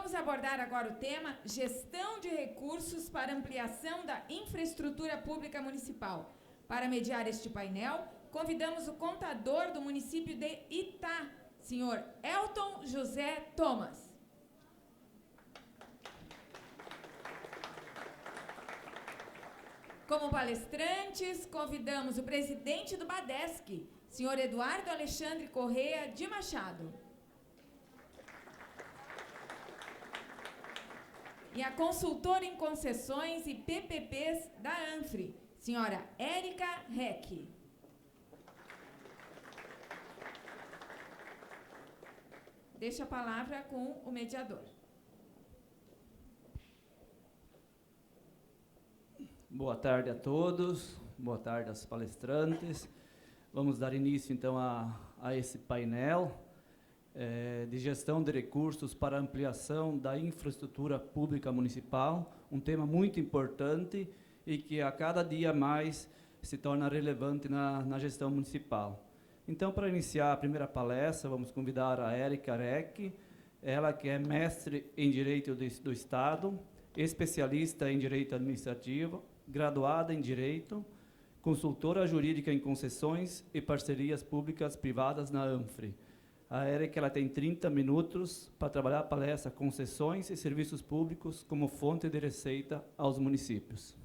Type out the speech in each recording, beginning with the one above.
vamos abordar agora o tema Gestão de Recursos para Ampliação da Infraestrutura Pública Municipal. Para mediar este painel, convidamos o contador do município de Itá, senhor Elton José Thomas. Como palestrantes, convidamos o presidente do BADESC, senhor Eduardo Alexandre Corrêa de Machado. E a consultora em concessões e PPPs da ANFRE, senhora Érica Reck. Deixo a palavra com o mediador. Boa tarde a todos, boa tarde aos palestrantes. Vamos dar início, então, a esse painel de gestão de recursos para ampliação da infraestrutura pública municipal, um tema muito importante e que a cada dia mais se torna relevante na gestão municipal. Então, para iniciar a primeira palestra, vamos convidar a Érica Reck, ela que é mestre em Direito do Estado, especialista em Direito Administrativo, graduada em Direito, consultora jurídica em concessões e parcerias públicas privadas na ANFRE. A Érica, ela tem 30 minutos para trabalhar a palestra Concessões e Serviços Públicos como fonte de receita aos municípios.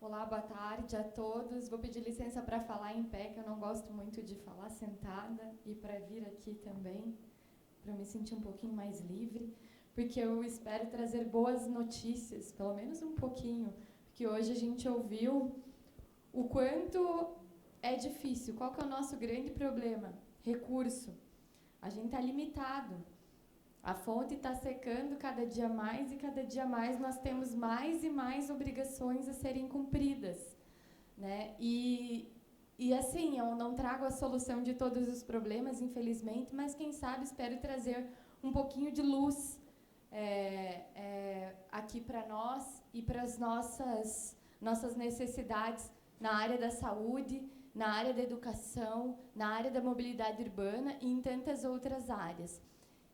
Olá, boa tarde a todos. Vou pedir licença para falar em pé, que eu não gosto muito de falar sentada, e para vir aqui também, para me sentir um pouquinho mais livre, porque eu espero trazer boas notícias, pelo menos um pouquinho, porque hoje a gente ouviu o quanto é difícil. Qual que é o nosso grande problema? Recurso. A gente está limitado. A fonte está secando cada dia mais, e cada dia mais nós temos mais e mais obrigações a serem cumpridas, né? E assim, eu não trago a solução de todos os problemas, infelizmente, mas quem sabe espero trazer um pouquinho de luz aqui para nós e para as nossas necessidades na área da saúde, na área da educação, na área da mobilidade urbana e em tantas outras áreas.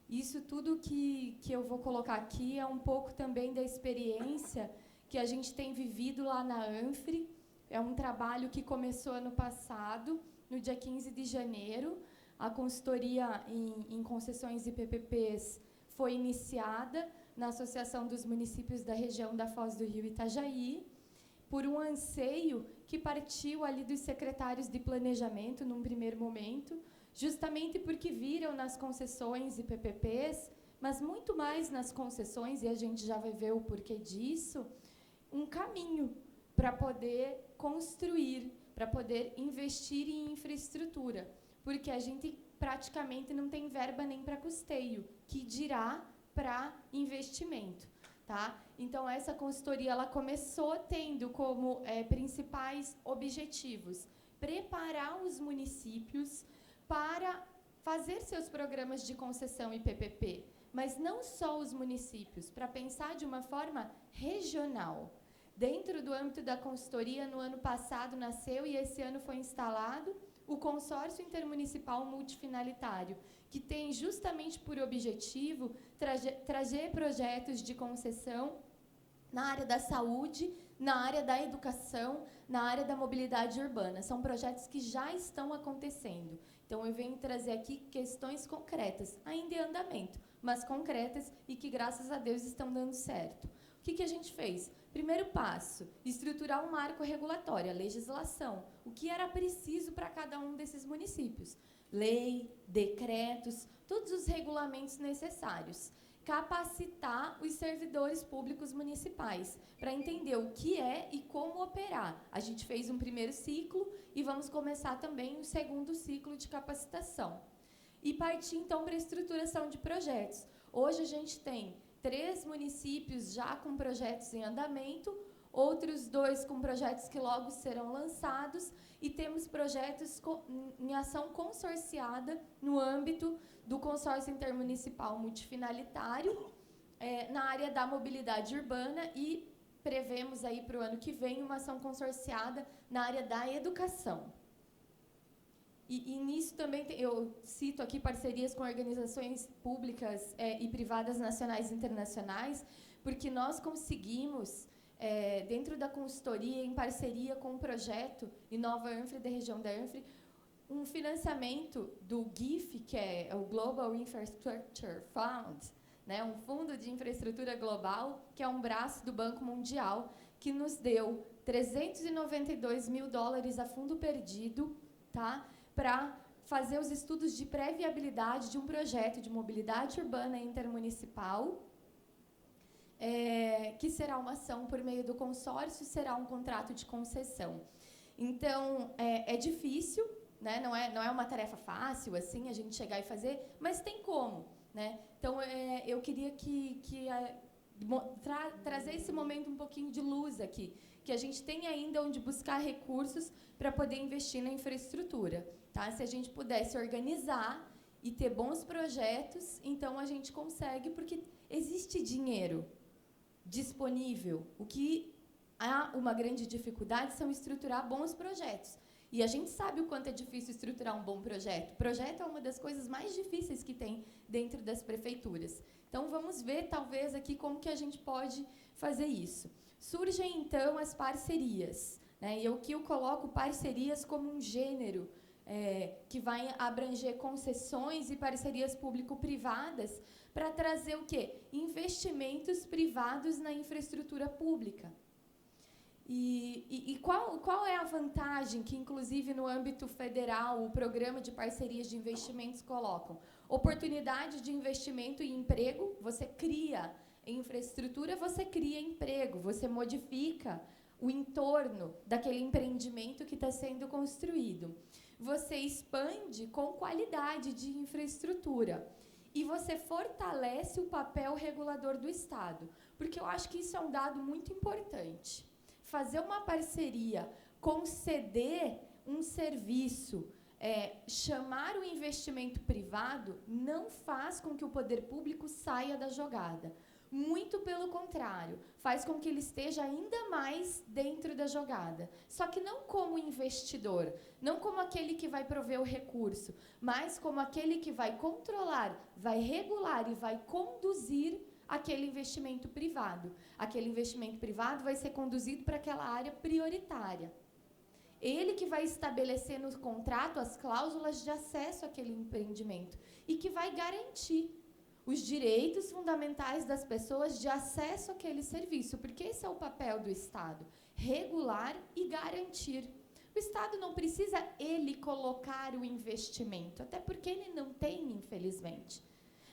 Isso tudo que eu vou colocar aqui é um pouco também da experiência que a gente tem vivido lá na ANFRE. É um trabalho que começou ano passado, no dia 15 de janeiro. A consultoria em concessões e PPPs foi iniciada na Associação dos Municípios da região da Foz do Rio Itajaí, por um anseio que partiu ali dos secretários de planejamento, num primeiro momento, justamente porque viram nas concessões e PPPs, mas muito mais nas concessões, e a gente já vai ver o porquê disso, um caminho para poder construir, para poder investir em infraestrutura, porque a gente praticamente não tem verba nem para custeio, que dirá para investimento. Tá? Então, essa consultoria ela começou tendo como principais objetivos preparar os municípios para fazer seus programas de concessão e PPP, mas não só os municípios, para pensar de uma forma regional. Dentro do âmbito da consultoria, no ano passado nasceu e esse ano foi instalado o Consórcio Intermunicipal Multifinalitário, que tem justamente por objetivo trazer projetos de concessão na área da saúde, na área da educação, na área da mobilidade urbana. São projetos que já estão acontecendo. Então, eu venho trazer aqui questões concretas, ainda em andamento, mas concretas e que, graças a Deus, estão dando certo. O que a gente fez? Primeiro passo, estruturar um marco regulatório, a legislação. O que era preciso para cada um desses municípios? Lei, decretos, todos os regulamentos necessários. Capacitar os servidores públicos municipais para entender o que é e como operar. A gente fez um primeiro ciclo e vamos começar também um segundo ciclo de capacitação. E partir, então, para a estruturação de projetos. Hoje a gente tem 3 municípios já com projetos em andamento, outros 2 com projetos que logo serão lançados, e temos projetos em ação consorciada no âmbito do Consórcio Intermunicipal Multifinalitário, na área da mobilidade urbana, e prevemos aí para o ano que vem uma ação consorciada na área da educação. E nisso também eu cito aqui parcerias com organizações públicas e privadas nacionais e internacionais, porque nós conseguimos, dentro da consultoria, em parceria com o projeto Inova Anfre, da região da Anfre, um financiamento do GIF, que é o Global Infrastructure Fund, né, um fundo de infraestrutura global, que é um braço do Banco Mundial, que nos deu $392 mil a fundo perdido, tá, para fazer os estudos de pré-viabilidade de um projeto de mobilidade urbana intermunicipal, que será uma ação por meio do consórcio, será um contrato de concessão. Então, é difícil, né? Não é uma tarefa fácil assim a gente chegar e fazer, mas tem como, né? Então, eu queria trazer esse momento um pouquinho de luz aqui, que a gente tem ainda onde buscar recursos para poder investir na infraestrutura. Tá? Se a gente pudesse organizar e ter bons projetos, então a gente consegue, porque existe dinheiro disponível. O que há uma grande dificuldade são estruturar bons projetos. E a gente sabe o quanto é difícil estruturar um bom projeto. Projeto é uma das coisas mais difíceis que tem dentro das prefeituras. Então, vamos ver, talvez, aqui como que a gente pode fazer isso. Surgem, então, as parcerias, né? E eu coloco parcerias como um gênero que vai abranger concessões e parcerias público-privadas para trazer o quê? Investimentos privados na infraestrutura pública. E qual é a vantagem que, inclusive, no âmbito federal, o programa de parcerias de investimentos colocam? Oportunidade de investimento e emprego, você cria infraestrutura, você cria emprego, você modifica o entorno daquele empreendimento que está sendo construído. Você expande com qualidade de infraestrutura e você fortalece o papel regulador do Estado, porque eu acho que isso é um dado muito importante. Fazer uma parceria, conceder um serviço, chamar o investimento privado, não faz com que o poder público saia da jogada. Muito pelo contrário, faz com que ele esteja ainda mais dentro da jogada. Só que não como investidor, não como aquele que vai prover o recurso, mas como aquele que vai controlar, vai regular e vai conduzir aquele investimento privado. Aquele investimento privado vai ser conduzido para aquela área prioritária. Ele que vai estabelecer no contrato as cláusulas de acesso àquele empreendimento e que vai garantir os direitos fundamentais das pessoas de acesso àquele serviço, porque esse é o papel do Estado, regular e garantir. O Estado não precisa ele colocar o investimento, até porque ele não tem, infelizmente.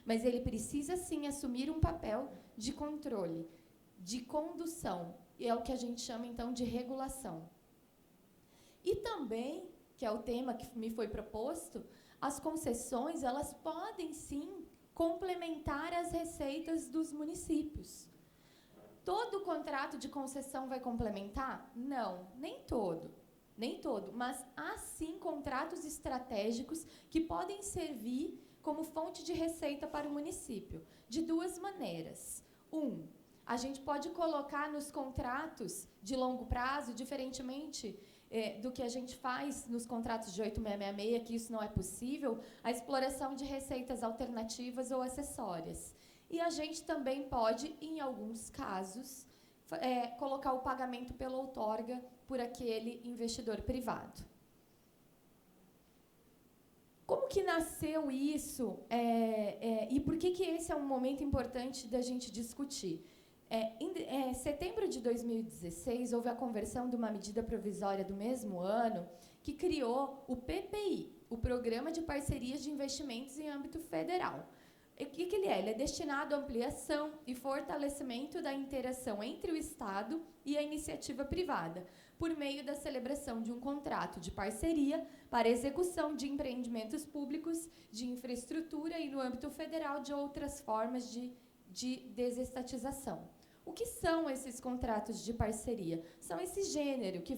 Mas ele precisa, sim, assumir um papel de controle, de condução, e é o que a gente chama, então, de regulação. E também, que é o tema que me foi proposto, as concessões, elas podem, sim, complementar as receitas dos municípios. Todo contrato de concessão vai complementar? Não, nem todo. Nem todo, mas há, sim, contratos estratégicos que podem servir como fonte de receita para o município, de duas maneiras. A gente pode colocar nos contratos de longo prazo, diferentemente do que a gente faz nos contratos de 8666, que isso não é possível, a exploração de receitas alternativas ou acessórias. E a gente também pode, em alguns casos, colocar o pagamento pela outorga por aquele investidor privado. Como que nasceu isso e por que esse é um momento importante da gente discutir? Em setembro de 2016, houve a conversão de uma medida provisória do mesmo ano que criou o PPI, o Programa de Parcerias de Investimentos em âmbito federal. O que ele é? Ele é destinado à ampliação e fortalecimento da interação entre o Estado e a iniciativa privada, por meio da celebração de um contrato de parceria para execução de empreendimentos públicos, de infraestrutura e, no âmbito federal, de outras formas de desestatização. O que são esses contratos de parceria? São esse gênero que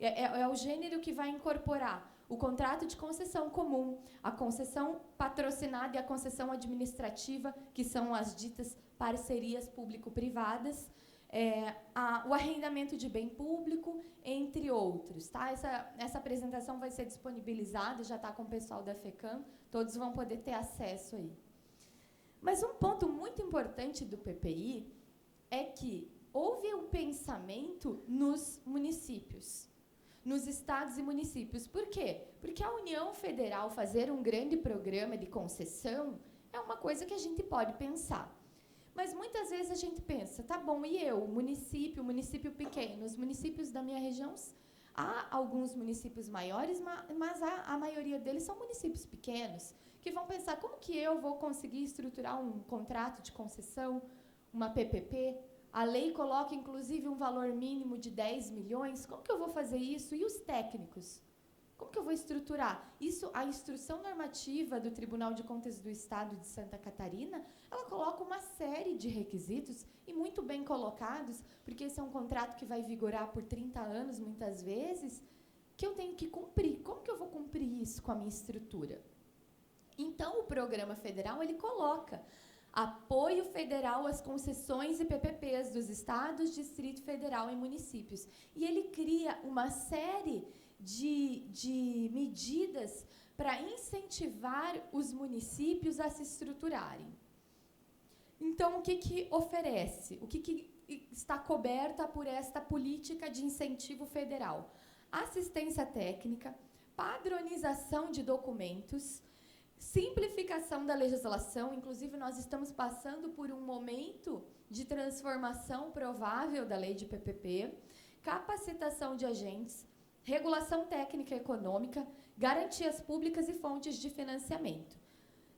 é o gênero que vai incorporar o contrato de concessão comum, a concessão patrocinada e a concessão administrativa, que são as ditas parcerias público-privadas, o arrendamento de bem público, entre outros. Tá? Essa apresentação vai ser disponibilizada, já está com o pessoal da FECAM, todos vão poder ter acesso aí. Mas um ponto muito importante do PPI é que houve um pensamento nos municípios, nos estados e municípios. Por quê? Porque a União Federal fazer um grande programa de concessão é uma coisa que a gente pode pensar. Mas muitas vezes a gente pensa, tá bom, e eu, município pequeno, os municípios da minha região, há alguns municípios maiores, mas a maioria deles são municípios pequenos, que vão pensar, como que eu vou conseguir estruturar um contrato de concessão, uma PPP? A lei coloca, inclusive, um valor mínimo de 10 milhões. Como que eu vou fazer isso? E os técnicos? Como que eu vou estruturar? Isso, a instrução normativa do Tribunal de Contas do Estado de Santa Catarina, ela coloca uma série de requisitos, e muito bem colocados, porque esse é um contrato que vai vigorar por 30 anos, muitas vezes, que eu tenho que cumprir. Como que eu vou cumprir isso com a minha estrutura? Então, o programa federal, ele coloca apoio federal às concessões e PPPs dos estados, Distrito Federal e municípios. E ele cria uma série de medidas para incentivar os municípios a se estruturarem. Então, o que oferece? O que está coberta por esta política de incentivo federal? Assistência técnica, padronização de documentos, simplificação da legislação. Inclusive, nós estamos passando por um momento de transformação provável da lei de PPP, capacitação de agentes, regulação técnica e econômica, garantias públicas e fontes de financiamento.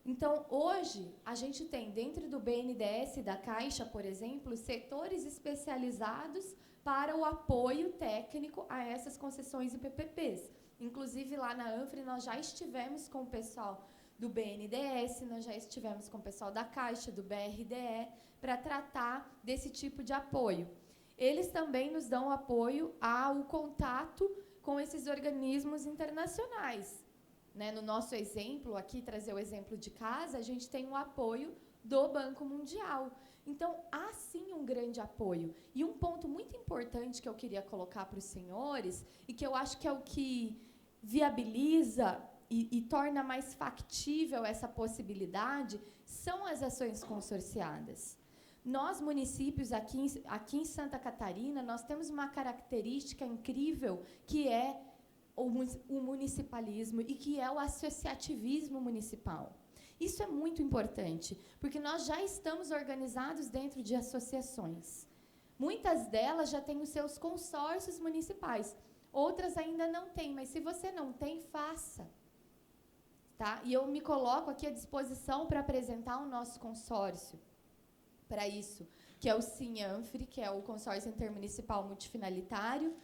Então, hoje, a gente tem, dentro do BNDES e da Caixa, por exemplo, setores especializados para o apoio técnico a essas concessões e PPPs. Inclusive, lá na ANFRE, nós já estivemos com o pessoal do BNDES, nós já estivemos com o pessoal da Caixa, do BRDE, para tratar desse tipo de apoio. Eles também nos dão apoio ao contato com esses organismos internacionais. Né? No nosso exemplo, aqui trazer o exemplo de casa, a gente tem o apoio do Banco Mundial. Então, há sim um grande apoio. E um ponto muito importante que eu queria colocar para os senhores, e que eu acho que é o que viabiliza e torna mais factível essa possibilidade, são as ações consorciadas. Nós, municípios aqui em Santa Catarina, nós temos uma característica incrível, que é o municipalismo e que é o associativismo municipal. Isso é muito importante, porque nós já estamos organizados dentro de associações. Muitas delas já têm os seus consórcios municipais, outras ainda não têm, mas se você não tem, faça. Tá? E eu me coloco aqui à disposição para apresentar o nosso consórcio para isso, que é o SINANFRE, que é o Consórcio Intermunicipal Multifinalitário,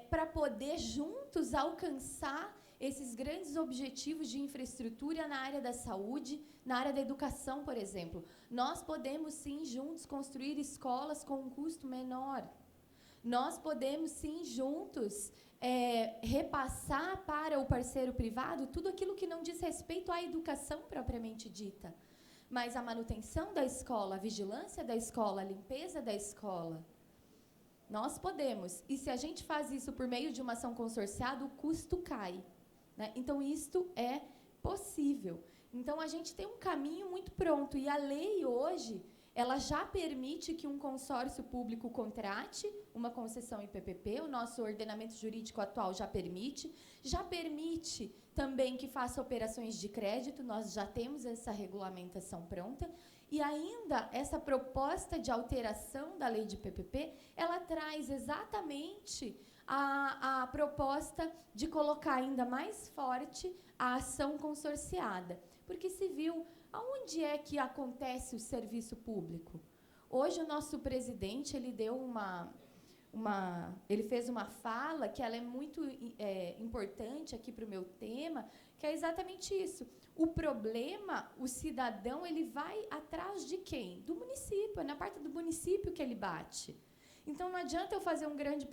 para poder juntos alcançar esses grandes objetivos de infraestrutura na área da saúde, na área da educação, por exemplo. Nós podemos, sim, juntos construir escolas com um custo menor. Nós podemos, sim, juntos repassar para o parceiro privado tudo aquilo que não diz respeito à educação propriamente dita, mas a manutenção da escola, a vigilância da escola, a limpeza da escola. Nós podemos. E se a gente faz isso por meio de uma ação consorciada, o custo cai. Né? Então, isto é possível. Então, a gente tem um caminho muito pronto. E a lei, hoje, ela já permite que um consórcio público contrate uma concessão em PPP. O nosso ordenamento jurídico atual já permite também que faça operações de crédito. Nós já temos essa regulamentação pronta. E ainda, essa proposta de alteração da lei de PPP, ela traz exatamente a proposta de colocar ainda mais forte a ação consorciada. Porque se viu, aonde é que acontece o serviço público? Hoje, o nosso presidente, ele deu ele fez uma fala que ela é muito importante aqui para o meu tema, que é exatamente isso. O problema, o cidadão, ele vai atrás de quem? Do município, é na parte do município que ele bate. Então, não adianta eu fazer um grande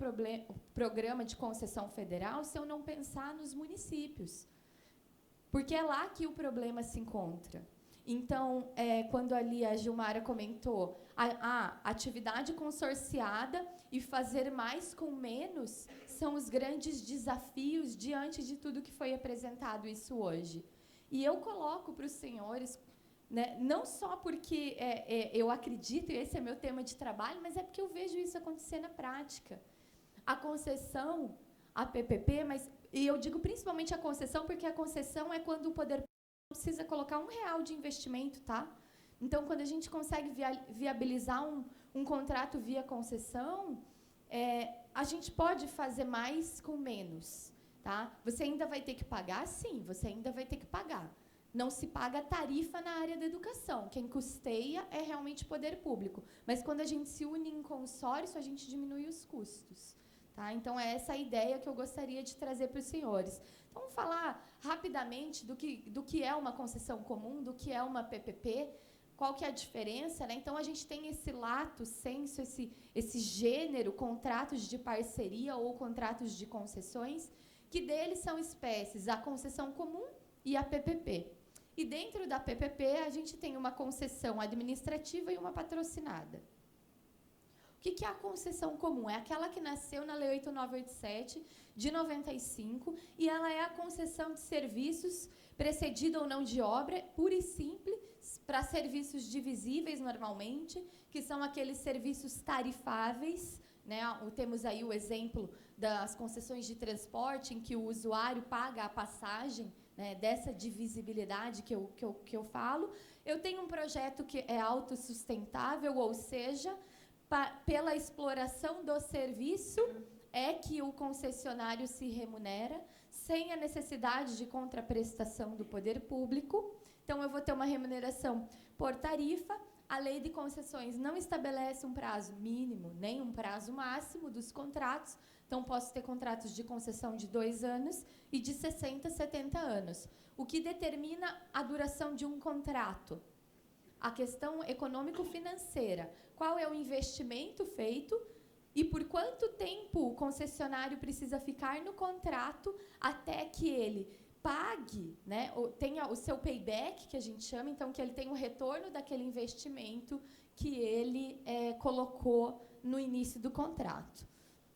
programa de concessão federal se eu não pensar nos municípios, porque é lá que o problema se encontra. Então, quando ali a Gilmara comentou a atividade consorciada e fazer mais com menos são os grandes desafios diante de tudo que foi apresentado isso hoje. E eu coloco para os senhores, né, não só porque eu acredito, e esse é meu tema de trabalho, mas é porque eu vejo isso acontecer na prática. A concessão, a PPP, e eu digo principalmente a concessão, porque a concessão é quando o poder precisa colocar R$1 de investimento, tá? Então, quando a gente consegue viabilizar um contrato via concessão, a gente pode fazer mais com menos, tá? Você ainda vai ter que pagar? Sim, você ainda vai ter que pagar. Não se paga tarifa na área da educação. Quem custeia é realmente o poder público. Mas, quando a gente se une em consórcio, a gente diminui os custos. Tá? Então, é essa a ideia que eu gostaria de trazer para os senhores. Então, vamos falar rapidamente do que é uma concessão comum, do que é uma PPP, qual que é a diferença, né? Então, a gente tem esse lato sensu, esse gênero, contratos de parceria ou contratos de concessões, que deles são espécies, a concessão comum e a PPP. E dentro da PPP, a gente tem uma concessão administrativa e uma patrocinada. O que é a concessão comum? É aquela que nasceu na Lei 8987, de 95, e ela é a concessão de serviços, precedida ou não de obra, pura e simples, para serviços divisíveis, normalmente, que são aqueles serviços tarifáveis, né? Temos aí o exemplo das concessões de transporte, em que o usuário paga a passagem, né, dessa divisibilidade que eu falo. Eu tenho um projeto que é autossustentável, ou seja, pela exploração do serviço é que o concessionário se remunera, sem a necessidade de contraprestação do poder público. Então, eu vou ter uma remuneração por tarifa. A lei de concessões não estabelece um prazo mínimo, nem um prazo máximo dos contratos. Então, posso ter contratos de concessão de 2 anos e de 60, 70 anos. O que determina a duração de um contrato? A questão econômico-financeira. Qual é o investimento feito e por quanto tempo o concessionário precisa ficar no contrato até que ele pague, né, ou tenha o seu payback, que a gente chama, então, que ele tenha o retorno daquele investimento que ele colocou no início do contrato.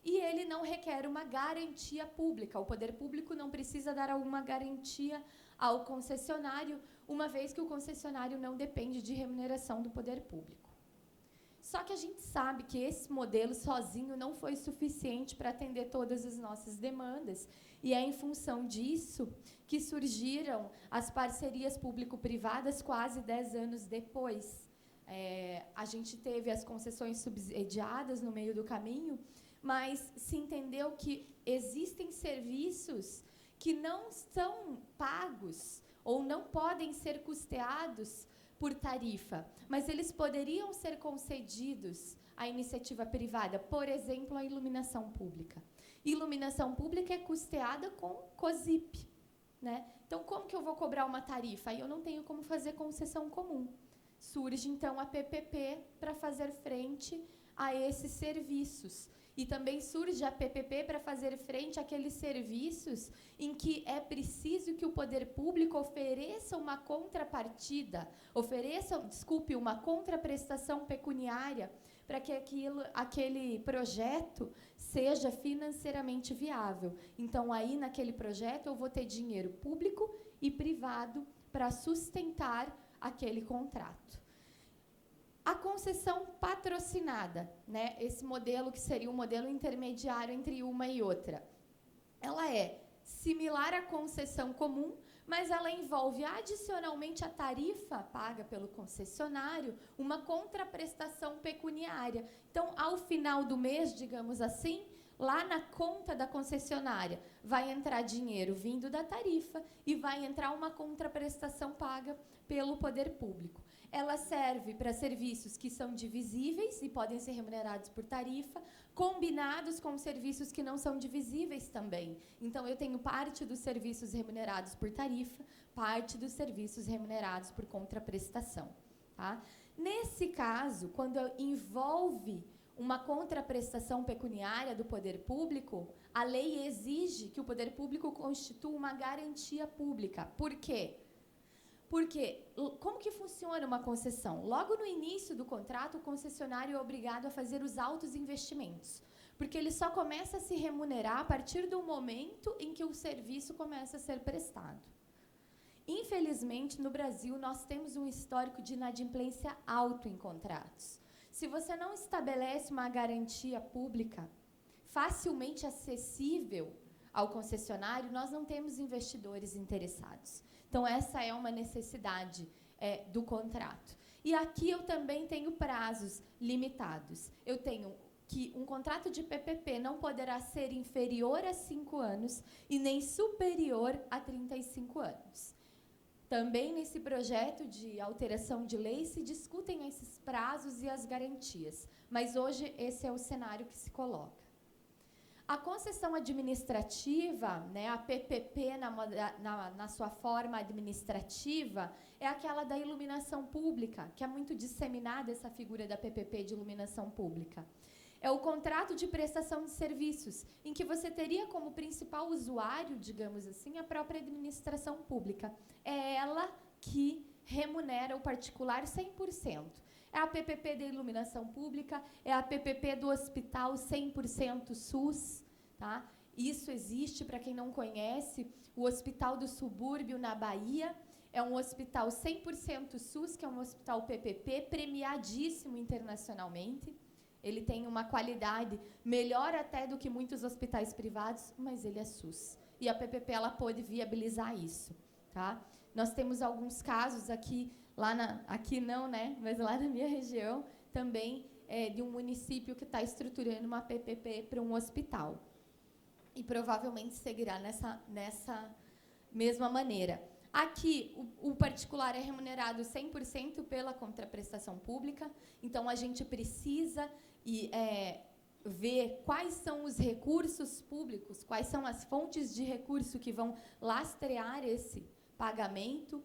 E ele não requer uma garantia pública. O poder público não precisa dar alguma garantia ao concessionário, uma vez que o concessionário não depende de remuneração do poder público. Só que a gente sabe que esse modelo sozinho não foi suficiente para atender todas as nossas demandas, e é em função disso que surgiram as parcerias público-privadas quase 10 anos depois. A gente teve as concessões subsidiadas no meio do caminho, mas se entendeu que existem serviços que não são pagos ou não podem ser custeados por tarifa, mas eles poderiam ser concedidos à iniciativa privada, por exemplo, a iluminação pública. Iluminação pública é custeada com COSIP, né? Então, como que eu vou cobrar uma tarifa? Aí eu não tenho como fazer concessão comum. Surge, então, a PPP para fazer frente a esses serviços. E também surge a PPP para fazer frente àqueles serviços em que é preciso que o poder público ofereça uma contrapartida, uma contraprestação pecuniária para que aquele projeto seja financeiramente viável. Então, aí, naquele projeto, eu vou ter dinheiro público e privado para sustentar aquele contrato. A concessão patrocinada, né, esse modelo que seria um modelo intermediário entre uma e outra, ela é similar à concessão comum, mas ela envolve adicionalmente à tarifa paga pelo concessionário uma contraprestação pecuniária. Então, ao final do mês, digamos assim, lá na conta da concessionária vai entrar dinheiro vindo da tarifa e vai entrar uma contraprestação paga pelo poder público. Ela serve para serviços que são divisíveis e podem ser remunerados por tarifa, combinados com serviços que não são divisíveis também. Então, eu tenho parte dos serviços remunerados por tarifa, parte dos serviços remunerados por contraprestação. Tá? Nesse caso, quando envolve uma contraprestação pecuniária do poder público, a lei exige que o poder público constitua uma garantia pública. Por quê? Porque, como que funciona uma concessão? Logo no início do contrato, o concessionário é obrigado a fazer os altos investimentos, porque ele só começa a se remunerar a partir do momento em que o serviço começa a ser prestado. Infelizmente, no Brasil, nós temos um histórico de inadimplência alto em contratos. Se você não estabelece uma garantia pública facilmente acessível ao concessionário, nós não temos investidores interessados. Então, essa é uma necessidade do contrato. E aqui eu também tenho prazos limitados. Eu tenho que um contrato de PPP não poderá ser inferior a 5 anos e nem superior a 35 anos. Também nesse projeto de alteração de lei se discutem esses prazos e as garantias, mas hoje esse é o cenário que se coloca. A concessão administrativa, né, a PPP na sua forma administrativa, é aquela da iluminação pública, que é muito disseminada essa figura da PPP de iluminação pública. É o contrato de prestação de serviços, em que você teria como principal usuário, digamos assim, a própria administração pública. É ela que remunera o particular 100%. É a PPP da iluminação pública, é a PPP do hospital 100% SUS, tá? Isso existe, para quem não conhece, o Hospital do Subúrbio, na Bahia, é um hospital 100% SUS, que é um hospital PPP, premiadíssimo internacionalmente. Ele tem uma qualidade melhor até do que muitos hospitais privados, mas ele é SUS. E a PPP ela pôde viabilizar isso, tá? Nós temos alguns casos aqui, aqui não, né? Mas lá na minha região, também de um município que está estruturando uma PPP para um hospital. E provavelmente seguirá nessa mesma maneira. Aqui, o particular é remunerado 100% pela contraprestação pública, então a gente precisa ver quais são os recursos públicos, quais são as fontes de recurso que vão lastrear esse pagamento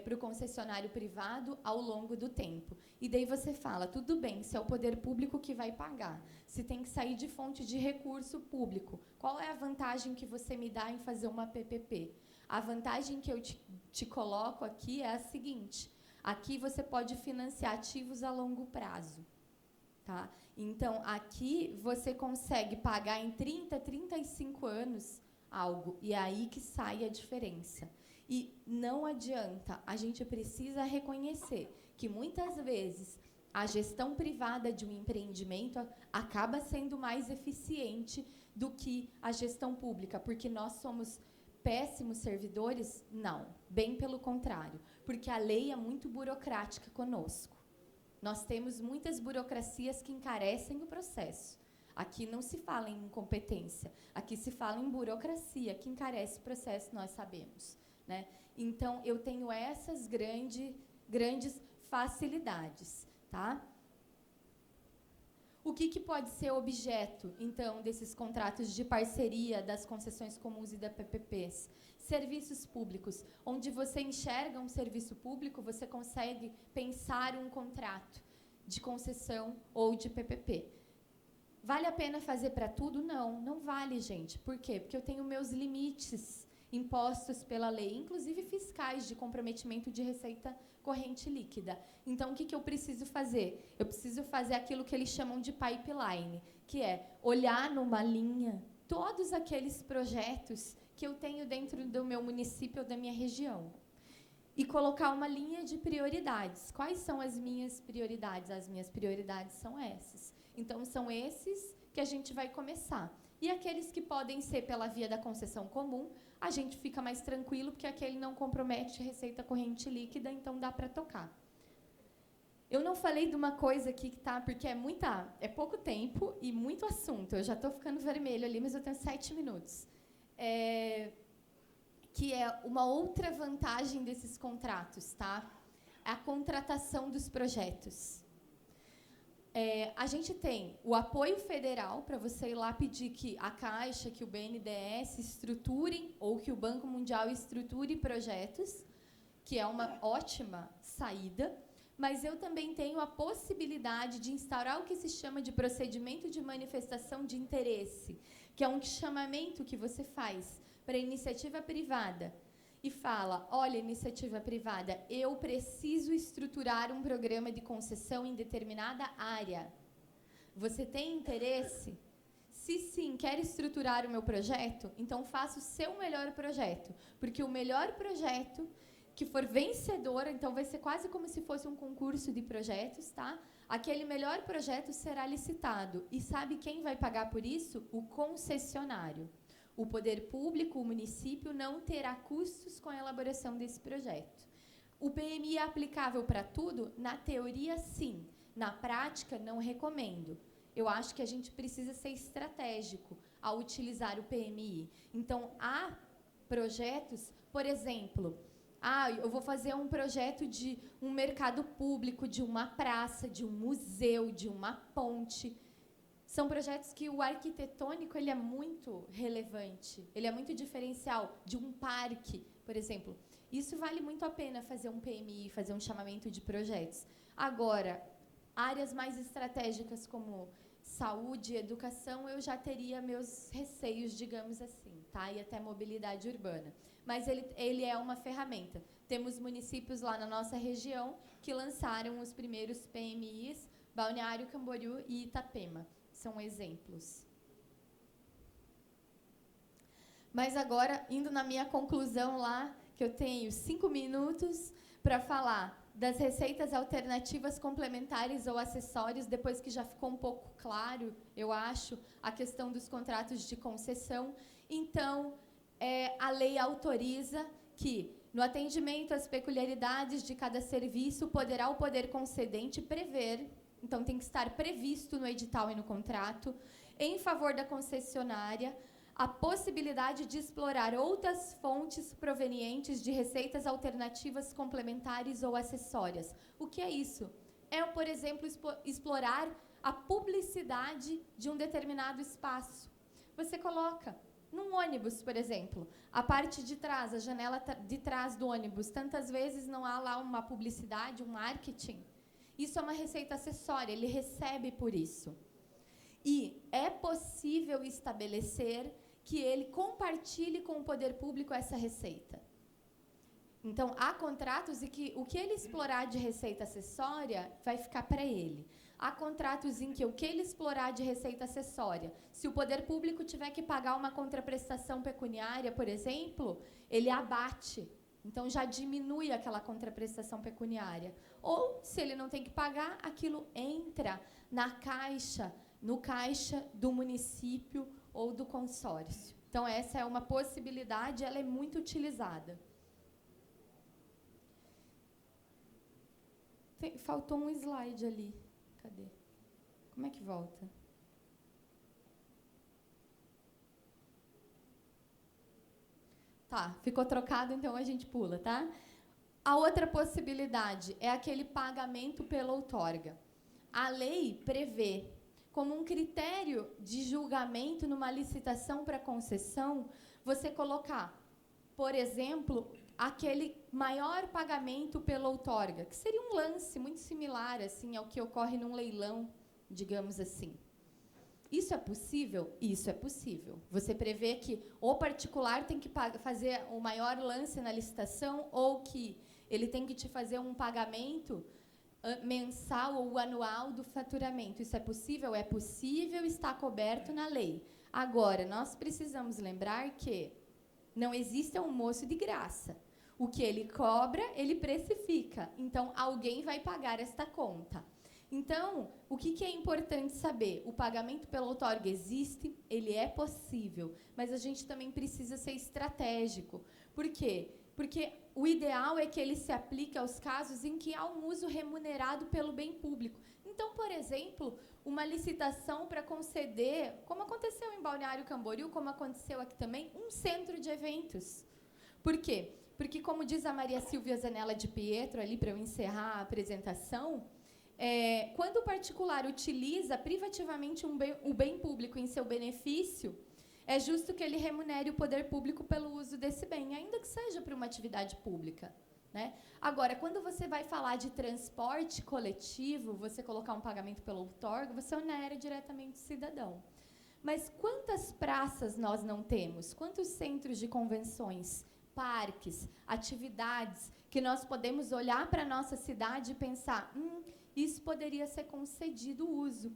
para o concessionário privado ao longo do tempo. E daí você fala, tudo bem, se é o poder público que vai pagar, se tem que sair de fonte de recurso público, qual é a vantagem que você me dá em fazer uma PPP? A vantagem que eu te coloco aqui é a seguinte, aqui você pode financiar ativos a longo prazo, tá? Então, aqui você consegue pagar em 30, 35 anos algo, e é aí que sai a diferença. E não adianta, a gente precisa reconhecer que, muitas vezes, a gestão privada de um empreendimento acaba sendo mais eficiente do que a gestão pública, porque nós somos péssimos servidores? Não, bem pelo contrário, porque a lei é muito burocrática conosco. Nós temos muitas burocracias que encarecem o processo. Aqui não se fala em incompetência, aqui se fala em burocracia, que encarece o processo, nós sabemos, né? Então, eu tenho essas grandes facilidades, tá? O que pode ser objeto, então, desses contratos de parceria, das concessões comuns e da PPPs? Serviços públicos. Onde você enxerga um serviço público, você consegue pensar um contrato de concessão ou de PPP. Vale a pena fazer para tudo? Não, não vale, gente. Por quê? Porque eu tenho meus limites impostos pela lei, inclusive fiscais, de comprometimento de receita corrente líquida. Então, o que eu preciso fazer? Eu preciso fazer aquilo que eles chamam de pipeline, que é olhar numa linha todos aqueles projetos que eu tenho dentro do meu município ou da minha região e colocar uma linha de prioridades. Quais são as minhas prioridades? As minhas prioridades são essas. Então, são esses que a gente vai começar. E aqueles que podem ser pela via da concessão comum, a gente fica mais tranquilo, porque aquele não compromete receita corrente líquida, então dá para tocar. Eu não falei de uma coisa aqui que tá, porque é pouco tempo e muito assunto. Eu já estou ficando vermelho ali, mas eu tenho 7 minutos. Que é uma outra vantagem desses contratos, tá? A contratação dos projetos. A gente tem o apoio federal para você ir lá pedir que a Caixa, que o BNDES estruturem, ou que o Banco Mundial estruture projetos, que é uma ótima saída, mas eu também tenho a possibilidade de instaurar o que se chama de procedimento de manifestação de interesse, que é um chamamento que você faz para a iniciativa privada e fala, olha, iniciativa privada, eu preciso estruturar um programa de concessão em determinada área. Você tem interesse? Se sim, quer estruturar o meu projeto, então faça o seu melhor projeto, porque o melhor projeto que for vencedor, então vai ser quase como se fosse um concurso de projetos, tá? Aquele melhor projeto será licitado. E sabe quem vai pagar por isso? O concessionário. O poder público, o município, não terá custos com a elaboração desse projeto. O PMI é aplicável para tudo? Na teoria, sim. Na prática, não recomendo. Eu acho que a gente precisa ser estratégico ao utilizar o PMI. Então, há projetos, por exemplo, eu vou fazer um projeto de um mercado público, de uma praça, de um museu, de uma ponte. São projetos que o arquitetônico ele é muito relevante, ele é muito diferencial, de um parque, por exemplo. Isso vale muito a pena fazer um PMI, fazer um chamamento de projetos. Agora, áreas mais estratégicas como saúde, educação, eu já teria meus receios, digamos assim, tá? E até mobilidade urbana. Mas ele é uma ferramenta. Temos municípios lá na nossa região que lançaram os primeiros PMIs, Balneário Camboriú e Itapema. São exemplos. Mas agora, indo na minha conclusão lá, que eu tenho 5 minutos para falar das receitas alternativas complementares ou acessórios, depois que já ficou um pouco claro, eu acho, a questão dos contratos de concessão. Então, a lei autoriza que, no atendimento às peculiaridades de cada serviço, poderá o poder concedente prever, então tem que estar previsto no edital e no contrato, em favor da concessionária, a possibilidade de explorar outras fontes provenientes de receitas alternativas complementares ou acessórias. O que é isso? É, por exemplo, explorar a publicidade de um determinado espaço. Você coloca num ônibus, por exemplo, a parte de trás, a janela de trás do ônibus, tantas vezes não há lá uma publicidade, um marketing. Isso é uma receita acessória, ele recebe por isso. E é possível estabelecer que ele compartilhe com o poder público essa receita. Então, há contratos em que o que ele explorar de receita acessória vai ficar para ele. Há contratos em que o que ele explorar de receita acessória, se o poder público tiver que pagar uma contraprestação pecuniária, por exemplo, ele abate. Então, já diminui aquela contraprestação pecuniária. Ou, se ele não tem que pagar, aquilo entra na caixa, no caixa do município ou do consórcio. Então, essa é uma possibilidade, ela é muito utilizada. Faltou um slide ali. Cadê? Como é que volta? Tá, ficou trocado, então a gente pula, tá? A outra possibilidade é aquele pagamento pela outorga. A lei prevê, como um critério de julgamento numa licitação para concessão, você colocar, por exemplo, aquele maior pagamento pela outorga, que seria um lance muito similar assim, ao que ocorre num leilão, digamos assim. Isso é possível? Isso é possível. Você prevê que o particular tem que fazer o maior lance na licitação ou que ele tem que te fazer um pagamento mensal ou anual do faturamento. Isso é possível? É possível, está coberto na lei. Agora, nós precisamos lembrar que não existe almoço de graça. O que ele cobra, ele precifica. Então, alguém vai pagar esta conta. Então, o que é importante saber? O pagamento pela outorga existe, ele é possível, mas a gente também precisa ser estratégico. Por quê? Porque o ideal é que ele se aplique aos casos em que há um uso remunerado pelo bem público. Então, por exemplo, uma licitação para conceder, como aconteceu em Balneário Camboriú, como aconteceu aqui também, um centro de eventos. Por quê? Porque, como diz a Maria Silvia Zanella de Pietro, ali para eu encerrar a apresentação, quando o particular utiliza privativamente o bem público em seu benefício, é justo que ele remunere o poder público pelo uso desse bem, ainda que seja para uma atividade pública, né? Agora, quando você vai falar de transporte coletivo, você colocar um pagamento pela outorga, você onera diretamente o cidadão. Mas quantas praças nós não temos? Quantos centros de convenções parques, atividades que nós podemos olhar para a nossa cidade e pensar, isso poderia ser concedido o uso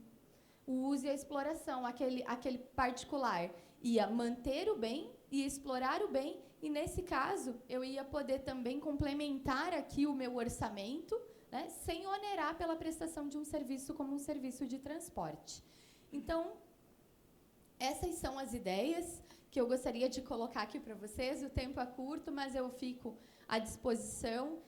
e a exploração, aquele particular ia manter o bem e explorar o bem, e nesse caso eu ia poder também complementar aqui o meu orçamento, né, sem onerar pela prestação de um serviço como um serviço de transporte. Então, essas são as ideias que eu gostaria de colocar aqui para vocês. O tempo é curto, mas eu fico à disposição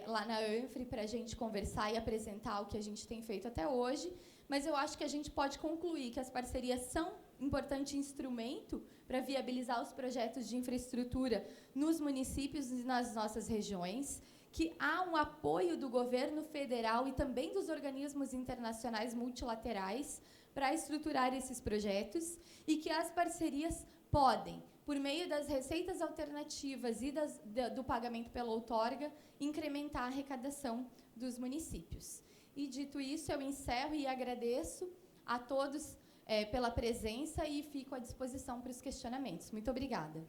lá na ANFRE para a gente conversar e apresentar o que a gente tem feito até hoje. Mas eu acho que a gente pode concluir que as parcerias são um importante instrumento para viabilizar os projetos de infraestrutura nos municípios e nas nossas regiões, que há um apoio do governo federal e também dos organismos internacionais multilaterais para estruturar esses projetos, e que as parcerias podem, por meio das receitas alternativas e do pagamento pela outorga, incrementar a arrecadação dos municípios. E, dito isso, eu encerro e agradeço a todos pela presença e fico à disposição para os questionamentos. Muito obrigada.